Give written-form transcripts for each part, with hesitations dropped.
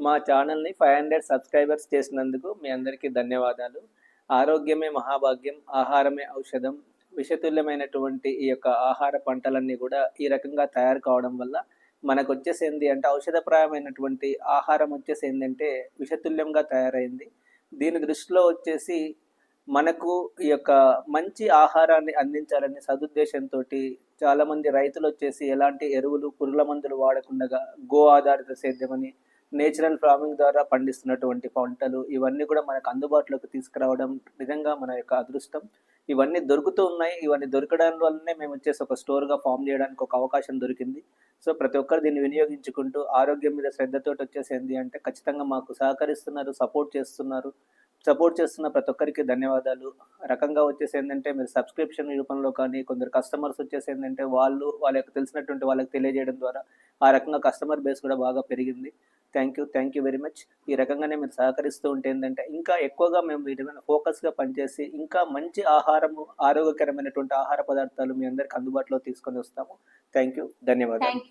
మా ఛానల్ని 500 సబ్స్క్రైబర్స్ చేసినందుకు మీ అందరికీ ధన్యవాదాలు. ఆరోగ్యమే మహాభాగ్యం, ఆహారమే ఔషధం. విషతుల్యమైనటువంటి ఈ యొక్క ఆహార పంటలన్నీ కూడా ఈ రకంగా తయారు కావడం వల్ల మనకు వచ్చేసింది అంటే ఔషధప్రాయమైనటువంటి ఆహారం వచ్చేసి ఏంటంటే విషతుల్యంగా తయారైంది. దీని దృష్టిలో వచ్చేసి మనకు ఈ యొక్క మంచి ఆహారాన్ని అందించాలనే సదుద్దేశంతో చాలామంది రైతులు వచ్చేసి ఎలాంటి ఎరువులు పురుగుల మందులు వాడకుండా గో ఆధారిత సేద్యమని నేచురల్ ఫార్మింగ్ ద్వారా పండిస్తున్నటువంటి పంటలు ఇవన్నీ కూడా మనకు అందుబాటులోకి తీసుకురావడం నిజంగా మన యొక్క అదృష్టం. ఇవన్నీ దొరుకుతూ ఉన్నాయి. ఇవన్నీ దొరకడం వల్లనే మేము వచ్చేసి ఒక స్టోర్గా ఫామ్ చేయడానికి ఒక అవకాశం దొరికింది. సో ప్రతి ఒక్కరు దీన్ని వినియోగించుకుంటూ ఆరోగ్యం మీద శ్రద్ధతోటి వచ్చేసింది అంటే ఖచ్చితంగా మాకు సహకరిస్తున్నారు, సపోర్ట్ చేస్తున్న ప్రతి ఒక్కరికి ధన్యవాదాలు. రకంగా వచ్చేసి ఏంటంటే మీరు సబ్స్క్రిప్షన్ రూపంలో కానీ కొందరు కస్టమర్స్ వచ్చేసి ఏంటంటే వాళ్ళ యొక్క తెలిసినటువంటి వాళ్ళకి తెలియజేయడం ద్వారా ఆ రకంగా కస్టమర్ బేస్ కూడా బాగా పెరిగింది. Thank you very much. ఈ రకంగానే మీరు సహకరిస్తూ ఉంటే ఏంటంటే ఇంకా ఎక్కువగా మేము వీటి మీద ఫోకస్గా పనిచేసి ఇంకా మంచి ఆహారము, ఆరోగ్యకరమైనటువంటి ఆహార పదార్థాలు మీ అందరికి అందుబాటులో తీసుకొని వస్తాము. థ్యాంక్ యూ, ధన్యవాదాలు.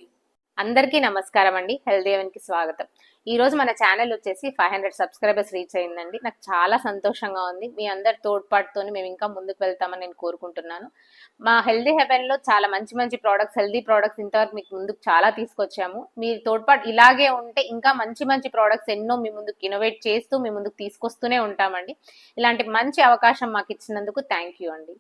అందరికీ నమస్కారం అండి. హెల్తీ హెవెన్కి స్వాగతం. ఈ రోజు మన ఛానల్ వచ్చేసి 500 సబ్స్క్రైబర్స్ రీచ్ అయిందండి. నాకు చాలా సంతోషంగా ఉంది. మీ అందరి తోడ్పాటుతో మేము ఇంకా ముందుకు వెళ్తామని నేను కోరుకుంటున్నాను. మా హెల్దీ హెవెన్లో చాలా మంచి ప్రోడక్ట్స్, హెల్దీ ప్రోడక్ట్స్ ఇంతవరకు మీకు ముందుకు చాలా తీసుకొచ్చాము. మీ తోడ్పాటు ఇలాగే ఉంటే ఇంకా మంచి ప్రోడక్ట్స్ ఎన్నో మీ ముందుకు ఇన్నోవేట్ చేస్తూ మీ ముందుకు తీసుకొస్తూనే ఉంటామండి. ఇలాంటి మంచి అవకాశం మాకు ఇచ్చినందుకు థ్యాంక్ యూ అండి.